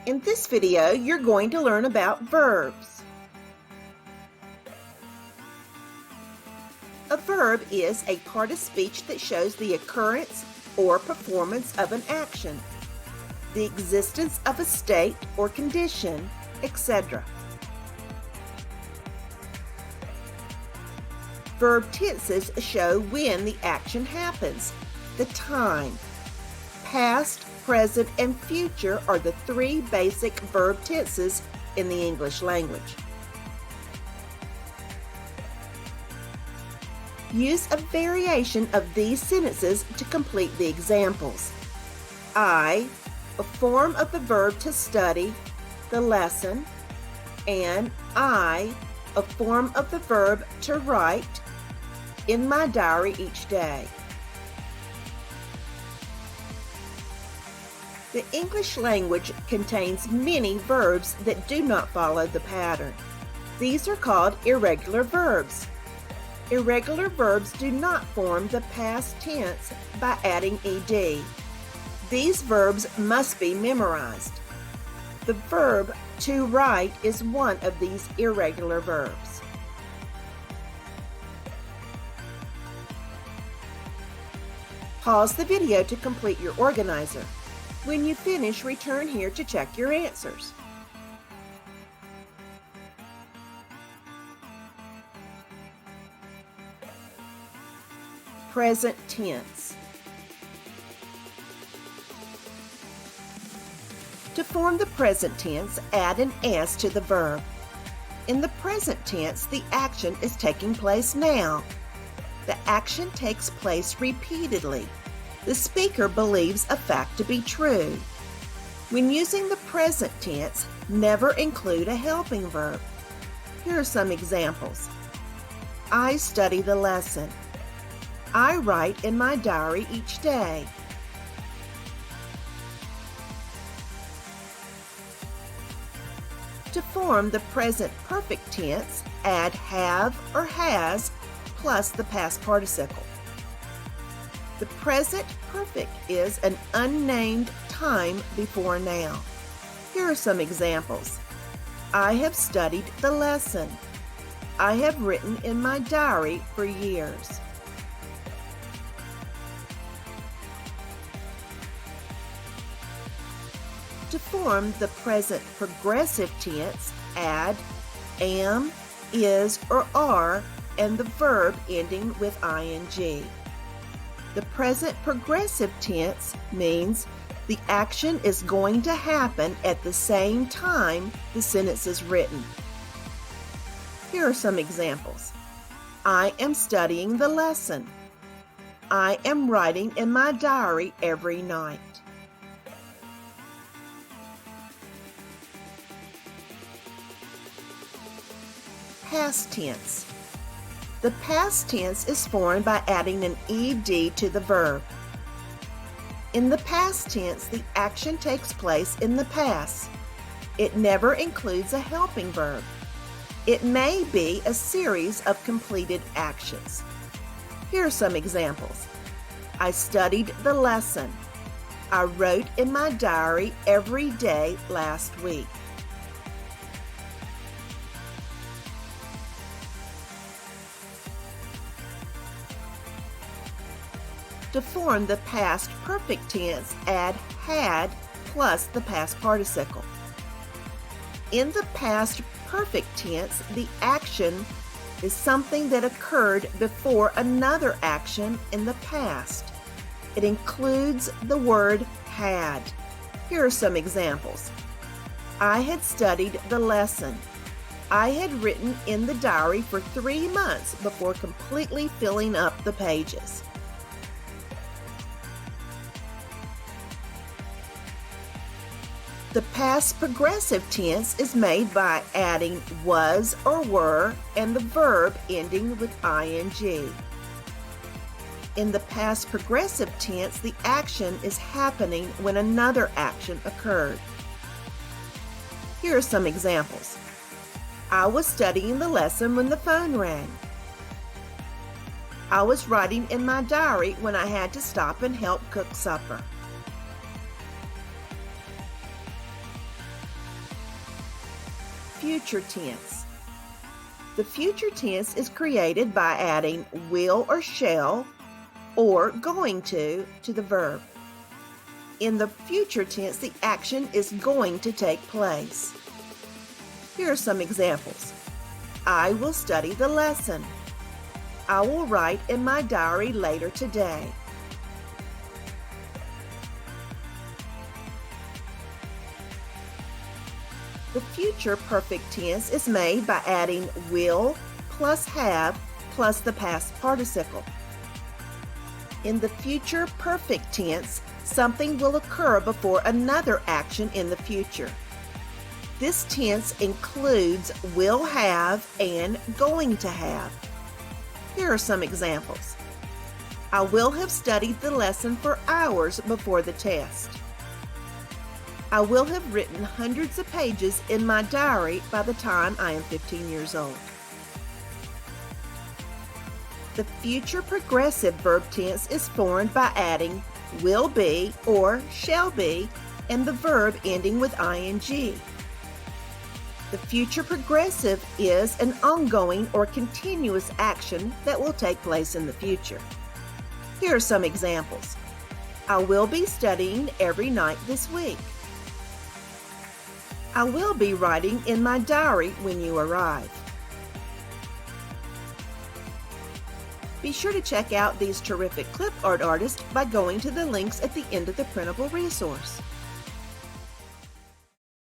In this video, you're going to learn about verbs. A verb is a part of speech that shows the occurrence or performance of an action, the existence of a state or condition, etc. Verb tenses show when the action happens, the time. Past, present, and future are the three basic verb tenses in the English language. Use a variation of these sentences to complete the examples. I, a form of the verb to study, the lesson, and I, a form of the verb to write, in my diary each day. The English language contains many verbs that do not follow the pattern. These are called irregular verbs. Irregular verbs do not form the past tense by adding ed. These verbs must be memorized. The verb to write is one of these irregular verbs. Pause the video to complete your organizer. When you finish, return here to check your answers. Present tense. To form the present tense, add an S to the verb. In the present tense, the action is taking place now. The action takes place repeatedly. The speaker believes a fact to be true. When using the present tense, never include a helping verb. Here are some examples. I study the lesson. I write in my diary each day. To form the present perfect tense, add have or has plus the past participle. The present perfect is an unnamed time before now. Here are some examples. I have studied the lesson. I have written in my diary for years. To form the present progressive tense, add am, is, or are, and the verb ending with ing. The present progressive tense means the action is going to happen at the same time the sentence is written. Here are some examples. I am studying the lesson. I am writing in my diary every night. Past tense. The past tense is formed by adding an ed to the verb. In the past tense, the action takes place in the past. It never includes a helping verb. It may be a series of completed actions. Here are some examples. I studied the lesson. I wrote in my diary every day last week. To form the past perfect tense, add had plus the past participle. In the past perfect tense, the action is something that occurred before another action in the past. It includes the word had. Here are some examples. I had studied the lesson. I had written in the diary for 3 months before completely filling up the pages. The past progressive tense is made by adding was or were and the verb ending with ing. In the past progressive tense, the action is happening when another action occurred. Here are some examples. I was studying the lesson when the phone rang. I was writing in my diary when I had to stop and help cook supper. future tense. The future tense is created by adding will or shall or going to the verb. In the future tense, the action is going to take place. Here are some examples. I will study the lesson. I will write in my diary later today. The future perfect tense is made by adding will plus have plus the past participle. In the future perfect tense, something will occur before another action in the future. This tense includes will have and going to have. Here are some examples. I will have studied the lesson for hours before the test. I will have written hundreds of pages in my diary by the time I am 15 years old. The future progressive verb tense is formed by adding will be or shall be and the verb ending with ing. The future progressive is an ongoing or continuous action that will take place in the future. Here are some examples. I will be studying every night this week. I will be writing in my diary when you arrive. Be sure to check out these terrific clip art artists by going to the links at the end of the printable resource.